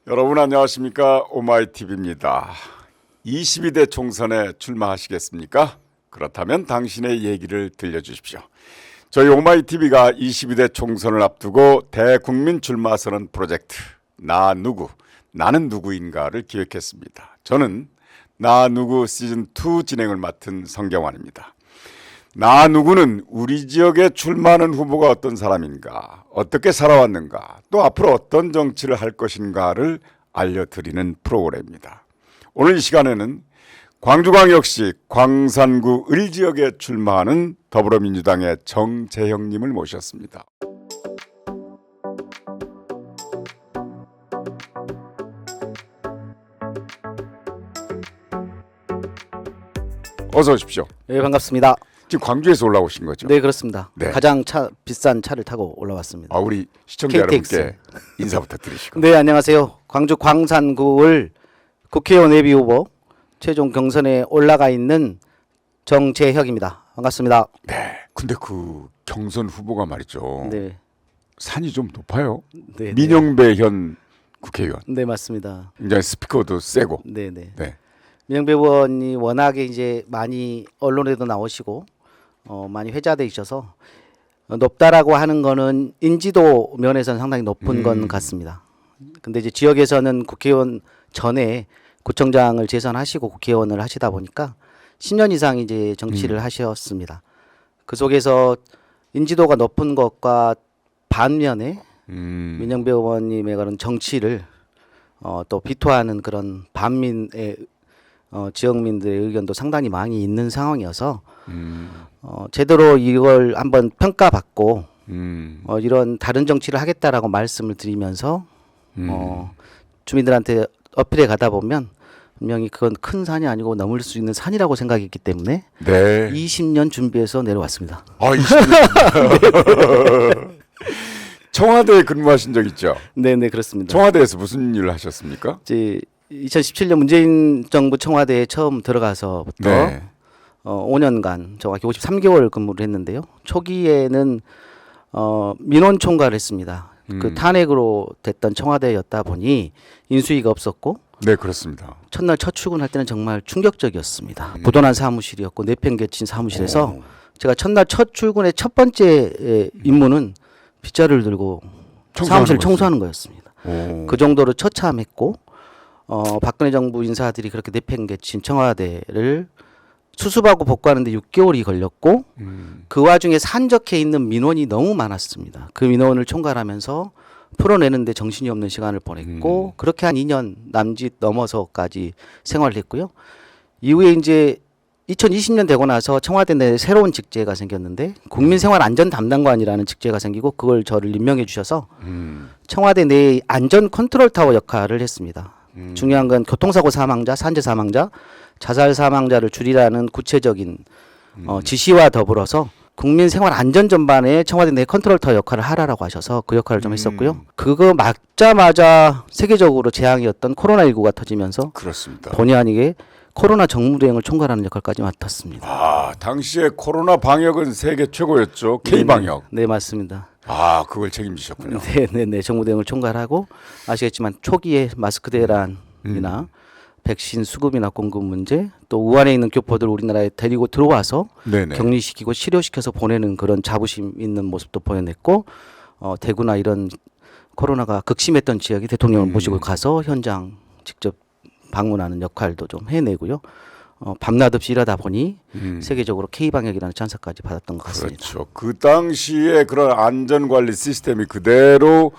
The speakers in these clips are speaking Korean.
여러분 안녕하십니까? 오마이TV입니다. 22대 총선에 출마하시겠습니까? 그렇다면 당신의 얘기를 들려주십시오. 저희 오마이TV가 22대 총선을 앞두고 대국민 출마 선언 프로젝트 나 누구, 나는 누구인가를 기획했습니다. 저는 나 누구 시즌2 진행을 맡은 성경환입니다. 나 누구는 우리 지역에 출마하는 후보가 어떤 사람인가, 어떻게 살아왔는가, 또 앞으로 어떤 정치를 할 것인가를 알려드리는 프로그램입니다. 오늘 이 시간에는 광주광역시 광산구 을지역에 출마하는 더불어민주당의 정재형님을 모셨습니다. 어서 오십시오. 네, 반갑습니다. 지금 광주에서 올라오신 거죠? 네, 그렇습니다. 네. 가장 비싼 차를 타고 올라왔습니다. 우리 시청자 KTX. 여러분께 인사부터 드리시고. 네, 안녕하세요. 광주 광산구을 국회의원 예비 후보 최종 경선에 올라가 있는 정재혁입니다. 반갑습니다. 네. 근데 그 경선 후보가 말이죠. 네, 산이 좀 높아요. 네, 민영배 현 국회의원. 네, 맞습니다. 굉장히 스피커도 세고. 네, 네. 네. 민영배 의원이 워낙에 이제 많이 언론에도 나오시고 많이 회자돼 있어서 높다라고 하는 거는 인지도 면에서는 상당히 높은 건 같습니다. 근데 이제 지역에서는 국회의원 전에 구청장을 재선하시고 국회의원을 하시다 보니까 10년 이상 이제 정치를 하셨습니다. 그 속에서 인지도가 높은 것과 반면에 민영배 의원님의 그런 정치를 또 비토하는 그런 반민의 지역민들의 의견도 상당히 많이 있는 상황이어서 제대로 이걸 한번 평가받고 이런 다른 정치를 하겠다라고 말씀을 드리면서 주민들한테 어필해 가다 보면 분명히 그건 큰 산이 아니고 넘을 수 있는 산이라고 생각했기 때문에 네. 20년 준비해서 내려왔습니다. 20년. 청와대에 근무하신 적 있죠? 네, 네, 그렇습니다. 청와대에서 무슨 일을 하셨습니까? 이제 2017년 문재인 정부 청와대에 처음 들어가서부터 네. 5년간 정확히 53개월 근무를 했는데요. 초기에는 민원 총괄을 했습니다. 그 탄핵으로 됐던 청와대였다 보니 인수위가 없었고 네, 그렇습니다. 첫날 첫 출근할 때는 정말 충격적이었습니다. 부도난 사무실이었고 내팽개친 사무실에서 제가 첫날 첫 출근의 첫 번째 임무는 빗자루를 들고 사무실을 청소하는 거였습니다. 그 정도로 처참했고 박근혜 정부 인사들이 그렇게 내팽개친 청와대를 수습하고 복구하는데 6개월이 걸렸고 그 와중에 산적해 있는 민원이 너무 많았습니다. 그 민원을 총괄하면서 풀어내는데 정신이 없는 시간을 보냈고 그렇게 한 2년 남짓 넘어서까지 생활을 했고요. 이후에 이제 2020년 되고 나서 청와대 내 새로운 직제가 생겼는데 국민생활안전 담당관이라는 직제가 생기고 그걸 저를 임명해 주셔서 청와대 내 안전 컨트롤 타워 역할을 했습니다. 중요한 건 교통사고 사망자, 산재 사망자, 자살 사망자를 줄이라는 구체적인 지시와 더불어서 국민 생활 안전 전반에 청와대 내 컨트롤 타워 역할을 하라라고 하셔서 그 역할을 좀 했었고요. 그거 맞자마자 세계적으로 재앙이었던 코로나19가 터지면서 그렇습니다. 본의 아니게 코로나 정무대응을 총괄하는 역할까지 맡았습니다. 당시에 코로나 방역은 세계 최고였죠. K방역. 네, 맞습니다. 그걸 책임지셨군요. 네, 정무대응을 총괄하고 아시겠지만 초기에 마스크 대란이나 백신 수급이나 공급 문제, 또 우한에 있는 교포들 우리나라에 데리고 들어와서 네네. 격리시키고 치료시켜서 보내는 그런 자부심 있는 모습도 보여냈고 대구나 이런 코로나가 극심했던 지역에 대통령을 모시고 가서 현장 직접 방문하는 역할도 좀 해내고요. 밤낮 없이 일하다 보니 세계적으로 K방역이라는 찬사까지 받았던 것 같습니다. 그렇죠. 그 당시에 그런 안전관리 시스템이 그대로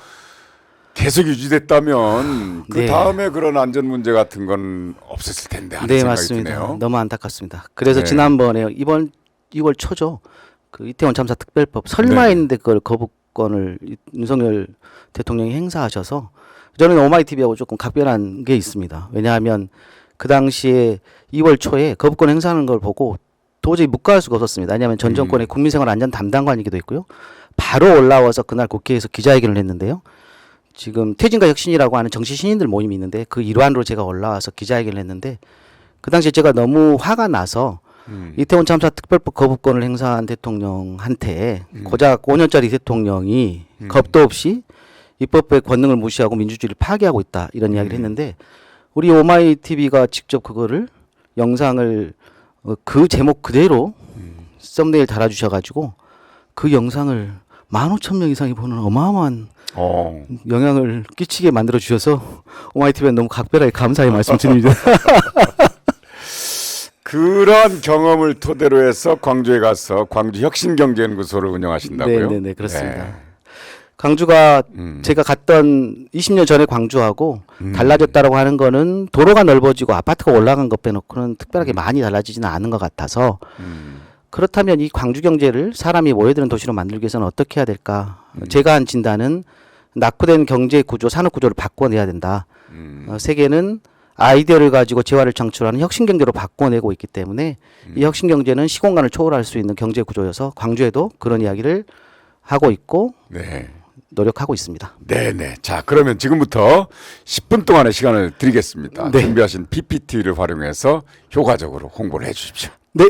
계속 유지됐다면 그 네. 다음에 그런 안전 문제 같은 건 없었을 텐데 하는 네, 생각이 맞습니다. 드네요. 너무 안타깝습니다. 그래서 네. 지난번에 이번 6월 초죠. 그 이태원 참사 특별법 설마했는데 그걸 거부권을 윤석열 대통령이 행사하셔서 저는 오마이TV하고 조금 각별한 게 있습니다. 왜냐하면 그 당시에 2월 초에 거부권 행사하는 걸 보고 도저히 묵과할 수가 없었습니다. 왜냐하면 전 정권의 국민생활 안전 담당관이기도 했고요. 바로 올라와서 그날 국회에서 기자회견을 했는데요. 지금 퇴진과 혁신이라고 하는 정치 신인들 모임이 있는데 그 일환으로 제가 올라와서 기자회견을 했는데 그 당시에 제가 너무 화가 나서 이태원 참사 특별법 거부권을 행사한 대통령한테 고작 5년짜리 대통령이 겁도 없이 입법부의 권능을 무시하고 민주주의를 파괴하고 있다 이런 이야기를 했는데 우리 오마이 TV가 직접 그거를 영상을 그 제목 그대로 썸네일 달아주셔가지고 그 영상을 15,000명 이상이 보는 어마어마한 영향을 끼치게 만들어 주셔서 오마이 TV는 너무 각별하게 감사의 말씀드립니다. 그런 경험을 토대로 해서 광주에 가서 광주 혁신경제연구소를 운영하신다고요? 네, 그렇습니다. 광주가 제가 갔던 20년 전에 광주하고 달라졌다라고 하는 거는 도로가 넓어지고 아파트가 올라간 것 빼놓고는 특별하게 많이 달라지지는 않은 것 같아서 그렇다면 이 광주 경제를 사람이 모여드는 도시로 만들기 위해서는 어떻게 해야 될까? 제가 한 진단은 낙후된 경제 구조, 산업 구조를 바꿔내야 된다. 세계는 아이디어를 가지고 재화를 창출하는 혁신 경제로 바꿔내고 있기 때문에 이 혁신 경제는 시공간을 초월할 수 있는 경제 구조여서 광주에도 그런 이야기를 하고 있고 노력하고 있습니다. 네네. 자, 그러면 지금부터 10분 동안의 시간을 드리겠습니다. 네. 준비하신 PPT를 활용해서 효과적으로 홍보를 해주십시오. 네.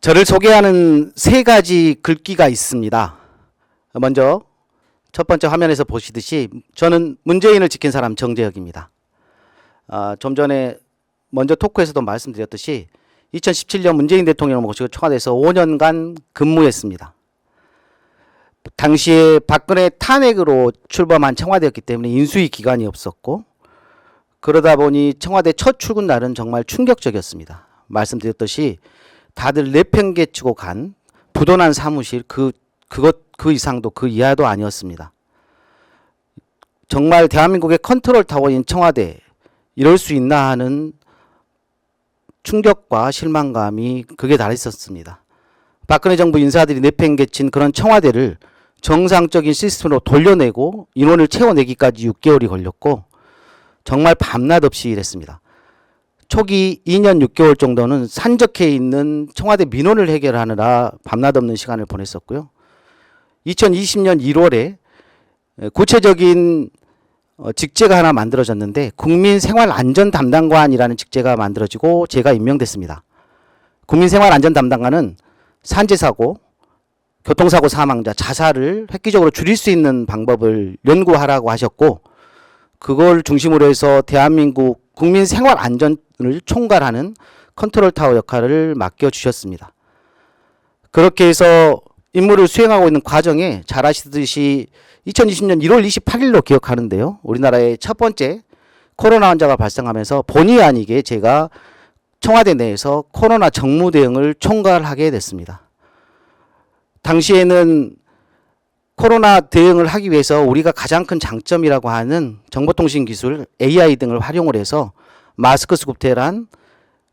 저를 소개하는 3가지 글귀가 있습니다. 먼저 첫 번째 화면에서 보시듯이 저는 문재인을 지킨 사람 정재혁입니다. 좀 전에 먼저 토크에서도 말씀드렸듯이 2017년 문재인 대통령을 모시고 청와대에서 5년간 근무했습니다. 당시에 박근혜 탄핵으로 출범한 청와대였기 때문에 인수위 기간이 없었고 그러다 보니 청와대 첫 출근 날은 정말 충격적이었습니다. 말씀드렸듯이 다들 내팽개치고 간 부도난 사무실 그 이상도 그 이하도 아니었습니다. 정말 대한민국의 컨트롤 타워인 청와대 이럴 수 있나 하는 충격과 실망감이 극에 달했었습니다. 박근혜 정부 인사들이 내팽개친 그런 청와대를 정상적인 시스템으로 돌려내고 인원을 채워내기까지 6개월이 걸렸고 정말 밤낮 없이 일했습니다. 초기 2년 6개월 정도는 산적해 있는 청와대 민원을 해결하느라 밤낮 없는 시간을 보냈었고요. 2020년 1월에 구체적인 직제가 하나 만들어졌는데 국민생활안전담당관이라는 직제가 만들어지고 제가 임명됐습니다. 국민생활안전담당관은 산재사고, 교통사고 사망자, 자살을 획기적으로 줄일 수 있는 방법을 연구하라고 하셨고 그걸 중심으로 해서 대한민국 국민생활안전을 총괄하는 컨트롤타워 역할을 맡겨주셨습니다. 그렇게 해서 임무를 수행하고 있는 과정에 잘 아시듯이 2020년 1월 28일로 기억하는데요. 우리나라의 첫 번째 코로나 환자가 발생하면서 본의 아니게 제가 청와대 내에서 코로나 정무 대응을 총괄하게 됐습니다. 당시에는 코로나 대응을 하기 위해서 우리가 가장 큰 장점이라고 하는 정보통신 기술, AI 등을 활용을 해서 마스크 수급 대란,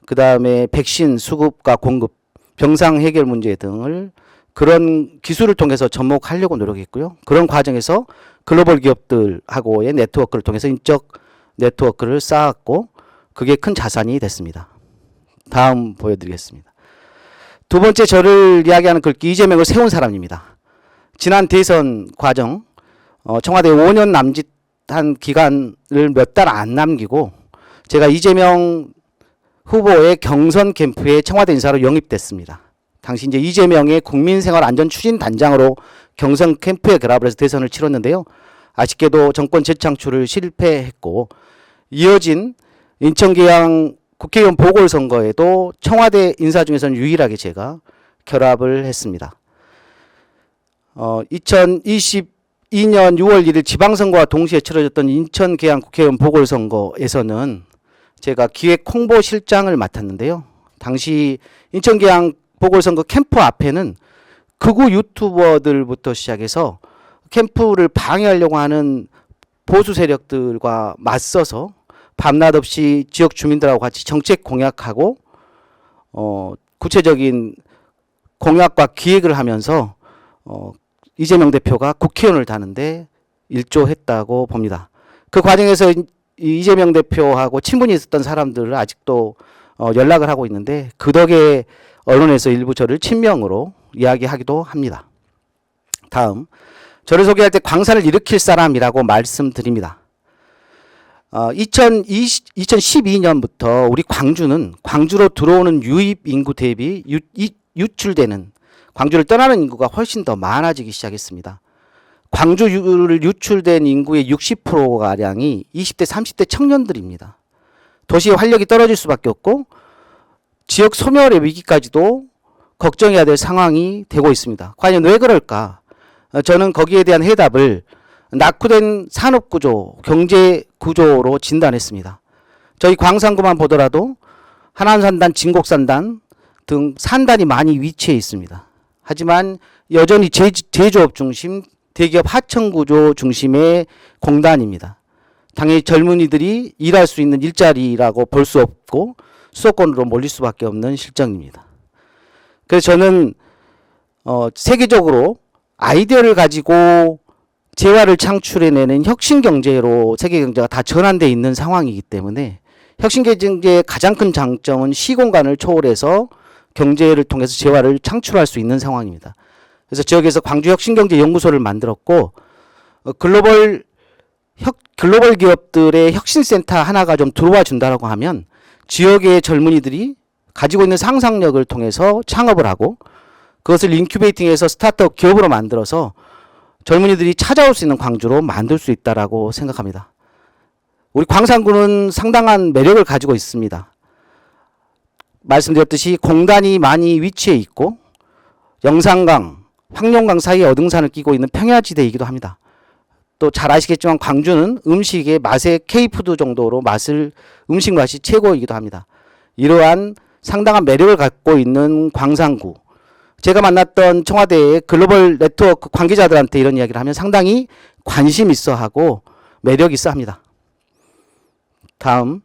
그 다음에 백신 수급과 공급, 병상 해결 문제 등을 그런 기술을 통해서 접목하려고 노력했고요. 그런 과정에서 글로벌 기업들하고의 네트워크를 통해서 인적 네트워크를 쌓았고 그게 큰 자산이 됐습니다. 다음 보여드리겠습니다. 두 번째 저를 이야기하는 글귀 이재명을 세운 사람입니다. 지난 대선 과정 청와대 5년 남짓한 기간을 몇 달 안 남기고 제가 이재명 후보의 경선 캠프에 청와대 인사로 영입됐습니다. 당시 이제 이재명의 국민생활안전추진단장으로 경선 캠프에 결합을 해서 대선을 치렀는데요. 아쉽게도 정권 재창출을 실패했고 이어진 인천계양 국회의원 보궐선거에도 청와대 인사 중에서는 유일하게 제가 결합을 했습니다. 2022년 6월 1일 지방선거와 동시에 치러졌던 인천계양 국회의원 보궐선거에서는 제가 기획 홍보실장을 맡았는데요. 당시 인천계양 보궐선거 캠프 앞에는 극우 유튜버들부터 시작해서 캠프를 방해하려고 하는 보수 세력들과 맞서서 밤낮 없이 지역 주민들하고 같이 정책 공약하고 구체적인 공약과 기획을 하면서 이재명 대표가 국회의원을 다는데 일조했다고 봅니다. 그 과정에서 이재명 대표하고 친분이 있었던 사람들을 아직도 연락을 하고 있는데 그 덕에 언론에서 일부 저를 친명으로 이야기하기도 합니다. 다음, 저를 소개할 때 광산을 일으킬 사람이라고 말씀드립니다. 2012년부터 우리 광주는 광주로 들어오는 유입 인구 대비 유출되는 광주를 떠나는 인구가 훨씬 더 많아지기 시작했습니다. 광주를 유출된 인구의 60%가량이 20대, 30대 청년들입니다. 도시의 활력이 떨어질 수밖에 없고 지역 소멸의 위기까지도 걱정해야 될 상황이 되고 있습니다. 과연 왜 그럴까? 저는 거기에 대한 해답을 낙후된 산업구조, 경제구조로 진단했습니다. 저희 광산구만 보더라도 하남산단, 진곡산단 등 산단이 많이 위치해 있습니다. 하지만 여전히 제조업 중심, 대기업 하청구조 중심의 공단입니다. 당연히 젊은이들이 일할 수 있는 일자리라고 볼 수 없고 수도권으로 몰릴 수밖에 없는 실정입니다. 그래서 저는 세계적으로 아이디어를 가지고 재화를 창출해내는 혁신경제로 세계경제가 다 전환되어 있는 상황이기 때문에 혁신경제의 가장 큰 장점은 시공간을 초월해서 경제를 통해서 재화를 창출할 수 있는 상황입니다. 그래서 지역에서 광주혁신경제연구소를 만들었고 글로벌 기업들의 혁신센터 하나가 좀 들어와 준다라고 하면 지역의 젊은이들이 가지고 있는 상상력을 통해서 창업을 하고 그것을 인큐베이팅해서 스타트업 기업으로 만들어서 젊은이들이 찾아올 수 있는 광주로 만들 수 있다라고 생각합니다. 우리 광산구는 상당한 매력을 가지고 있습니다. 말씀드렸듯이 공단이 많이 위치해 있고 영산강, 황룡강 사이에 어등산을 끼고 있는 평야지대이기도 합니다. 또 잘 아시겠지만 광주는 음식의 맛의 K푸드 정도로 음식 맛이 최고이기도 합니다. 이러한 상당한 매력을 갖고 있는 광산구. 제가 만났던 청와대의 글로벌 네트워크 관계자들한테 이런 이야기를 하면 상당히 관심 있어 하고 매력 있어 합니다. 다음,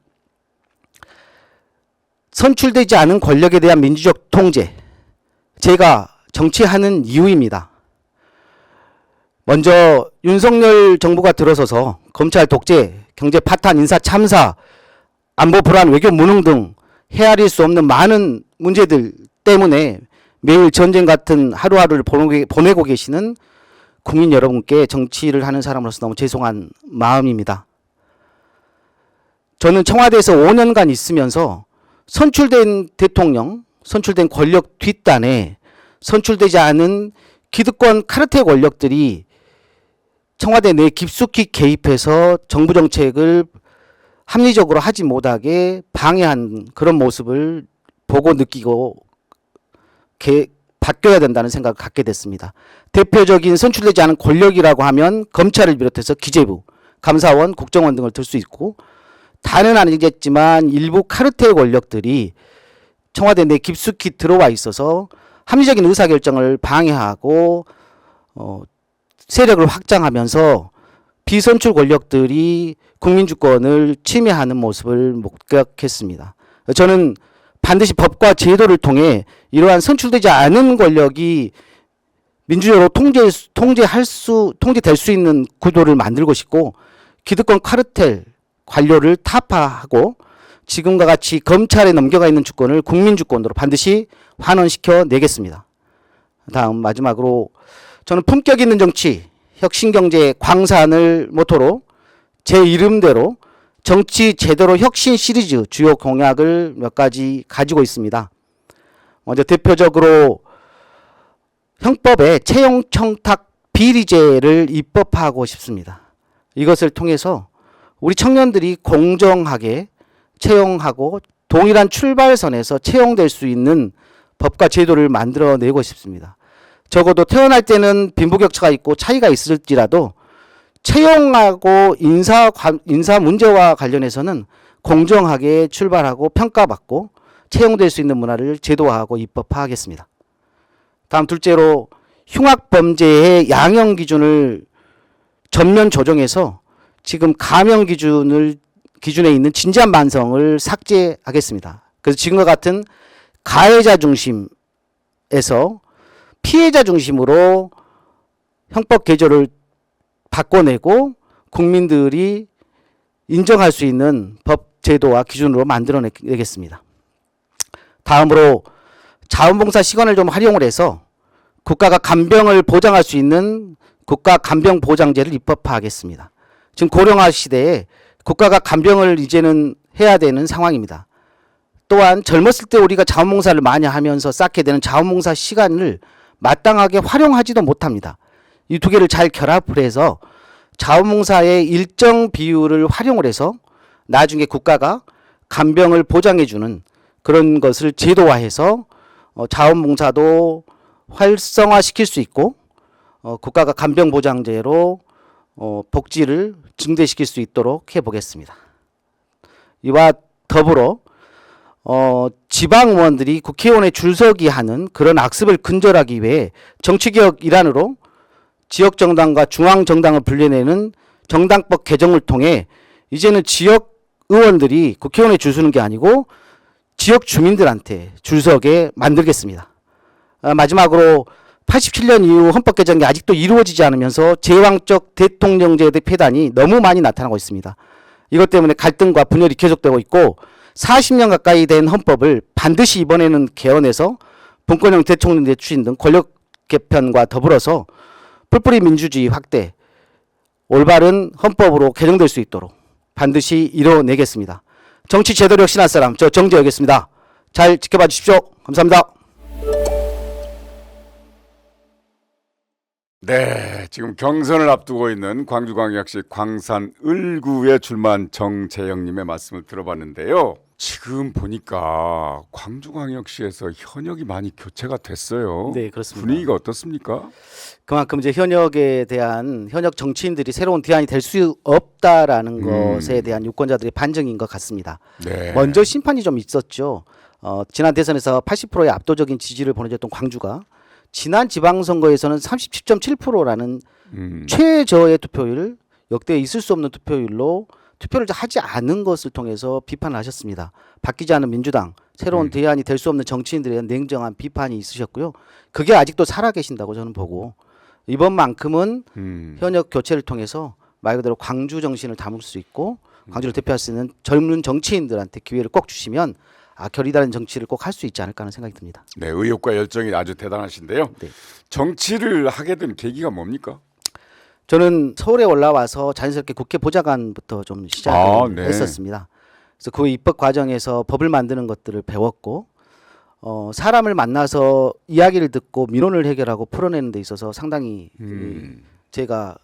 선출되지 않은 권력에 대한 민주적 통제. 제가 정치하는 이유입니다. 먼저 윤석열 정부가 들어서서 검찰 독재, 경제 파탄, 인사 참사, 안보 불안, 외교 무능 등 헤아릴 수 없는 많은 문제들 때문에 매일 전쟁 같은 하루하루를 보내고 계시는 국민 여러분께 정치를 하는 사람으로서 너무 죄송한 마음입니다. 저는 청와대에서 5년간 있으면서 선출된 대통령, 선출된 권력 뒷단에 선출되지 않은 기득권 카르텔 권력들이 청와대 내에 깊숙이 개입해서 정부 정책을 합리적으로 하지 못하게 방해한 그런 모습을 보고 느끼고 바뀌어야 된다는 생각을 갖게 됐습니다. 대표적인 선출되지 않은 권력이라고 하면 검찰을 비롯해서 기재부, 감사원, 국정원 등을 들 수 있고 다는 아니겠지만 일부 카르텔 권력들이 청와대 내에 깊숙이 들어와 있어서 합리적인 의사결정을 방해하고 세력을 확장하면서 비선출 권력들이 국민주권을 침해하는 모습을 목격했습니다. 저는 반드시 법과 제도를 통해 이러한 선출되지 않은 권력이 민주적으로 통제될 수 있는 구도를 만들고 싶고 기득권 카르텔 관료를 타파하고 지금과 같이 검찰에 넘겨가 있는 주권을 국민주권으로 반드시 환원시켜 내겠습니다. 다음 마지막으로 저는 품격 있는 정치, 혁신경제 광산을 모토로 제 이름대로 정치 제대로 혁신 시리즈 주요 공약을 몇 가지 가지고 있습니다. 먼저 대표적으로 형법에 채용청탁 비리제를 입법하고 싶습니다. 이것을 통해서 우리 청년들이 공정하게 채용하고 동일한 출발선에서 채용될 수 있는 법과 제도를 만들어내고 싶습니다. 적어도 태어날 때는 빈부격차가 있고 차이가 있을지라도 채용하고 인사 문제와 관련해서는 공정하게 출발하고 평가받고 채용될 수 있는 문화를 제도화하고 입법화하겠습니다. 다음 둘째로 흉악범죄의 양형 기준을 전면 조정해서 지금 감형 기준에 있는 진지한 만성을 삭제하겠습니다. 그래서 지금과 같은 가해자 중심에서 피해자 중심으로 형법 개조를 바꿔내고 국민들이 인정할 수 있는 법 제도와 기준으로 만들어내겠습니다. 다음으로 자원봉사 시간을 좀 활용을 해서 국가가 간병을 보장할 수 있는 국가 간병보장제를 입법화하겠습니다. 지금 고령화 시대에 국가가 간병을 이제는 해야 되는 상황입니다. 또한 젊었을 때 우리가 자원봉사를 많이 하면서 쌓게 되는 자원봉사 시간을 마땅하게 활용하지도 못합니다. 이 두 개를 잘 결합을 해서 자원봉사의 일정 비율을 활용을 해서 나중에 국가가 간병을 보장해주는 그런 것을 제도화해서 자원봉사도 활성화시킬 수 있고 국가가 간병보장제로 복지를 증대시킬 수 있도록 해보겠습니다. 이와 더불어 지방 의원들이 국회의원에 줄서기 하는 그런 악습을 근절하기 위해 정치개혁 일환으로 지역정당과 중앙정당을 분리내는 정당법 개정을 통해 이제는 지역 의원들이 국회의원에 줄 서는 게 아니고 지역 주민들한테 줄 서게 만들겠습니다. 마지막으로 87년 이후 헌법 개정이 아직도 이루어지지 않으면서 제왕적 대통령제의 폐단이 너무 많이 나타나고 있습니다. 이것 때문에 갈등과 분열이 계속되고 있고 40년 가까이 된 헌법을 반드시 이번에는 개헌해서 분권형 대통령제 추진 등 권력 개편과 더불어서 뿔뿔이 민주주의 확대, 올바른 헌법으로 개정될 수 있도록 반드시 이뤄내겠습니다. 정치 제도를 혁신할 사람, 저 정재혁이었습니다. 잘 지켜봐 주십시오. 감사합니다. 네, 지금 경선을 앞두고 있는 광주광역시 광산 을구에 출마한 정재영님의 말씀을 들어봤는데요. 지금 보니까 광주광역시에서 현역이 많이 교체가 됐어요. 네, 그렇습니다. 분위기가 어떻습니까? 그만큼 이제 현역에 대한 현역 정치인들이 새로운 대안이 될 수 없다라는 것에 대한 유권자들의 반증인 것 같습니다. 네. 먼저 심판이 좀 있었죠. 지난 대선에서 80%의 압도적인 지지를 보내줬던 광주가 지난 지방선거에서는 37.7%라는 최저의 투표율, 역대 있을 수 없는 투표율로 투표를 하지 않은 것을 통해서 비판을 하셨습니다. 바뀌지 않은 민주당, 새로운 대안이 될 수 없는 정치인들에 대한 냉정한 비판이 있으셨고요. 그게 아직도 살아계신다고 저는 보고 이번만큼은 현역 교체를 통해서 말 그대로 광주 정신을 담을 수 있고 광주를 대표할 수 있는 젊은 정치인들한테 기회를 꼭 주시면 결이 다른 정치를 꼭 할 수 있지 않을까 하는 생각이 듭니다. 네, 의욕과 열정이 아주 대단하신데요. 네. 정치를 하게 된 계기가 뭡니까? 저는 서울에 올라와서 자연스럽게 국회 보좌관부터 좀 시작을 네. 했었습니다. 그래서 그 입법 과정에서 법을 만드는 것들을 배웠고 사람을 만나서 이야기를 듣고 민원을 해결하고 풀어내는 데 있어서 상당히 제가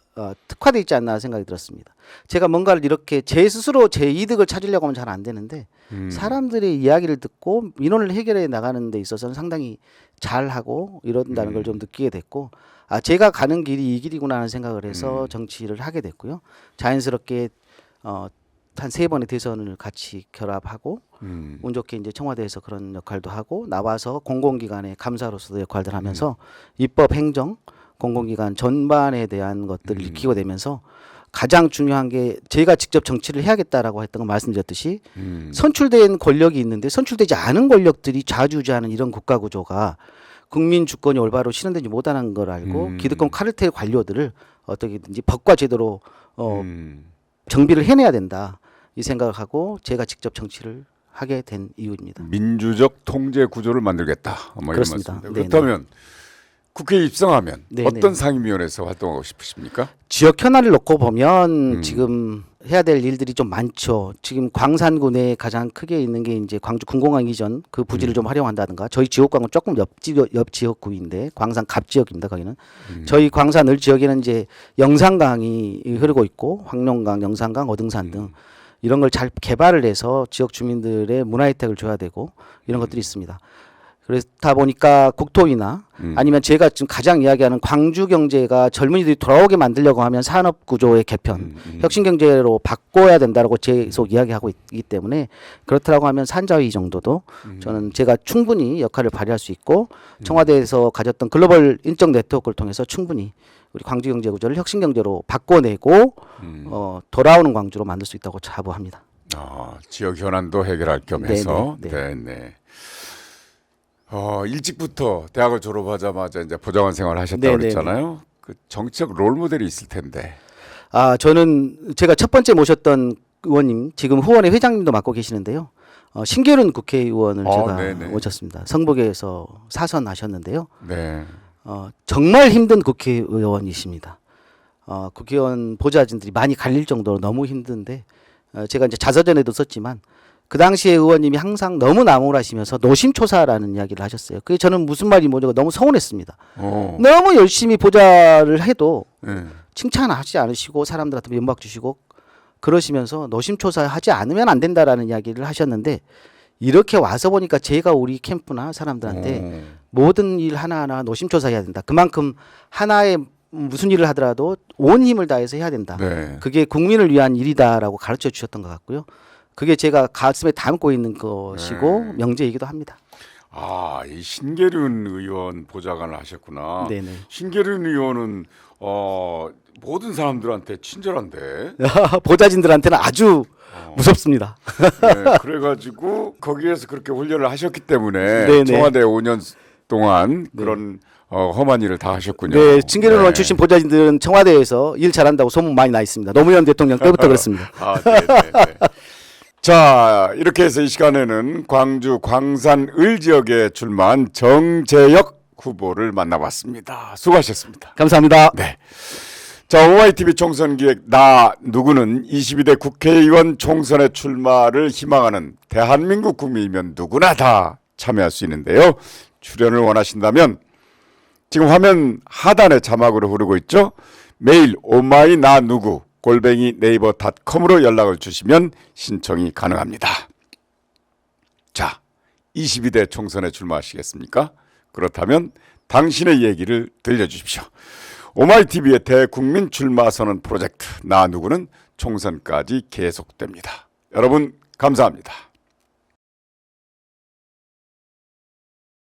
특화되어 있지 않나 생각이 들었습니다. 제가 뭔가를 이렇게 제 스스로 제 이득을 찾으려고 하면 잘 안 되는데 사람들의 이야기를 듣고 민원을 해결해 나가는 데 있어서는 상당히 잘하고 이런다는 걸 좀 느끼게 됐고 제가 가는 길이 이 길이구나 하는 생각을 해서 정치를 하게 됐고요. 자연스럽게 한 3번의 대선을 같이 결합하고 운 좋게 이제 청와대에서 그런 역할도 하고 나와서 공공기관의 감사로서도 역할들 하면서 입법 행정 공공기관 전반에 대한 것들을 익히고 되면서 가장 중요한 게 제가 직접 정치를 해야겠다라고 했던 건 말씀드렸듯이 선출된 권력이 있는데 선출되지 않은 권력들이 좌지우지하는 이런 국가구조가 국민 주권이 올바로 실현되지 못하는 걸 알고 기득권 카르텔 관료들을 어떻게든지 법과 제도로 정비를 해내야 된다 이 생각을 하고 제가 직접 정치를 하게 된 이유입니다. 민주적 통제 구조를 만들겠다. 그렇습니다. 그렇다면 국회에 입성하면 네네. 어떤 상임위원회에서 활동하고 싶으십니까? 지역 현안을 놓고 보면 지금 해야 될 일들이 좀 많죠. 지금 광산군에 가장 크게 있는 게 이제 광주 군공항 이전 그 부지를 좀 활용한다든가 저희 지역과는 조금 옆 지역구인데 광산 갑 지역입니다. 거기는 저희 광산 을 지역에는 이제 영산강이 흐르고 있고 황룡강, 영산강, 어등산 등 이런 걸 잘 개발을 해서 지역 주민들의 문화 혜택을 줘야 되고 이런 것들이 있습니다. 그렇다 보니까 국토위나 아니면 제가 지금 가장 이야기하는 광주 경제가 젊은이들이 돌아오게 만들려고 하면 산업 구조의 개편, 혁신 경제로 바꿔야 된다라고 계속 이야기하고 있기 때문에 그렇다고 하면 산자위 정도도 저는 제가 충분히 역할을 발휘할 수 있고 청와대에서 가졌던 글로벌 인적 네트워크를 통해서 충분히 우리 광주 경제 구조를 혁신 경제로 바꿔내고 돌아오는 광주로 만들 수 있다고 자부합니다. 지역 현안도 해결할 겸해서 네네. 네. 일찍부터 대학을 졸업하자마자 이제 보좌관 생활을 하셨다고 네네. 그랬잖아요. 그 정치적 롤 모델이 있을 텐데. 저는 제가 첫 번째 모셨던 의원님 지금 후원회 회장님도 맡고 계시는데요. 신계륜 국회의원을 제가 네네. 모셨습니다. 성북에서 사선하셨는데요. 네. 정말 힘든 국회의원이십니다. 국회의원 보좌진들이 많이 갈릴 정도로 너무 힘든데 제가 이제 자서전에도 썼지만 그 당시에 의원님이 항상 너무 나무라시면서 노심초사라는 이야기를 하셨어요. 그게 저는 무슨 말이 뭐냐고 너무 서운했습니다. 너무 열심히 보좌를 해도 네. 칭찬하지 않으시고 사람들한테 연락 주시고 그러시면서 노심초사하지 않으면 안 된다라는 이야기를 하셨는데 이렇게 와서 보니까 제가 우리 캠프나 사람들한테 모든 일 하나하나 노심초사해야 된다. 그만큼 하나의 무슨 일을 하더라도 온 힘을 다해서 해야 된다. 네. 그게 국민을 위한 일이다라고 가르쳐 주셨던 것 같고요. 그게 제가 가슴에 담고 있는 것이고 명제이기도 합니다. 아, 이 신계륜 의원 보좌관을 하셨구나. 네네. 신계륜 의원은 모든 사람들한테 친절한데. 보좌진들한테는 아주 무섭습니다. 네, 그래가지고 거기에서 그렇게 훈련을 하셨기 때문에 네네. 청와대 5년 동안 그런 험한 일을 다 하셨군요. 네, 징계를 원 출신 보좌진들은 청와대에서 일 잘한다고 소문 많이 나 있습니다. 노무현 대통령 때부터 그렇습니다. 아, 네, 네, 네. 자, 이렇게 해서 이 시간에는 광주 광산 을 지역에 출마한 정재혁 후보를 만나봤습니다. 수고하셨습니다. 감사합니다. 네. 자, OYTV 총선 기획 나 누구는 22대 국회의원 총선에 출마를 희망하는 대한민국 국민이면 누구나 다 참여할 수 있는데요. 출연을 원하신다면 지금 화면 하단에 자막으로 흐르고 있죠. 메일 오마이 나 누구 네이버.com으로 연락을 주시면 신청이 가능합니다. 자, 22대 총선에 출마하시겠습니까? 그렇다면 당신의 얘기를 들려주십시오. 오마이TV의 대국민 출마 선언 프로젝트 나 누구는 총선까지 계속됩니다. 여러분 감사합니다.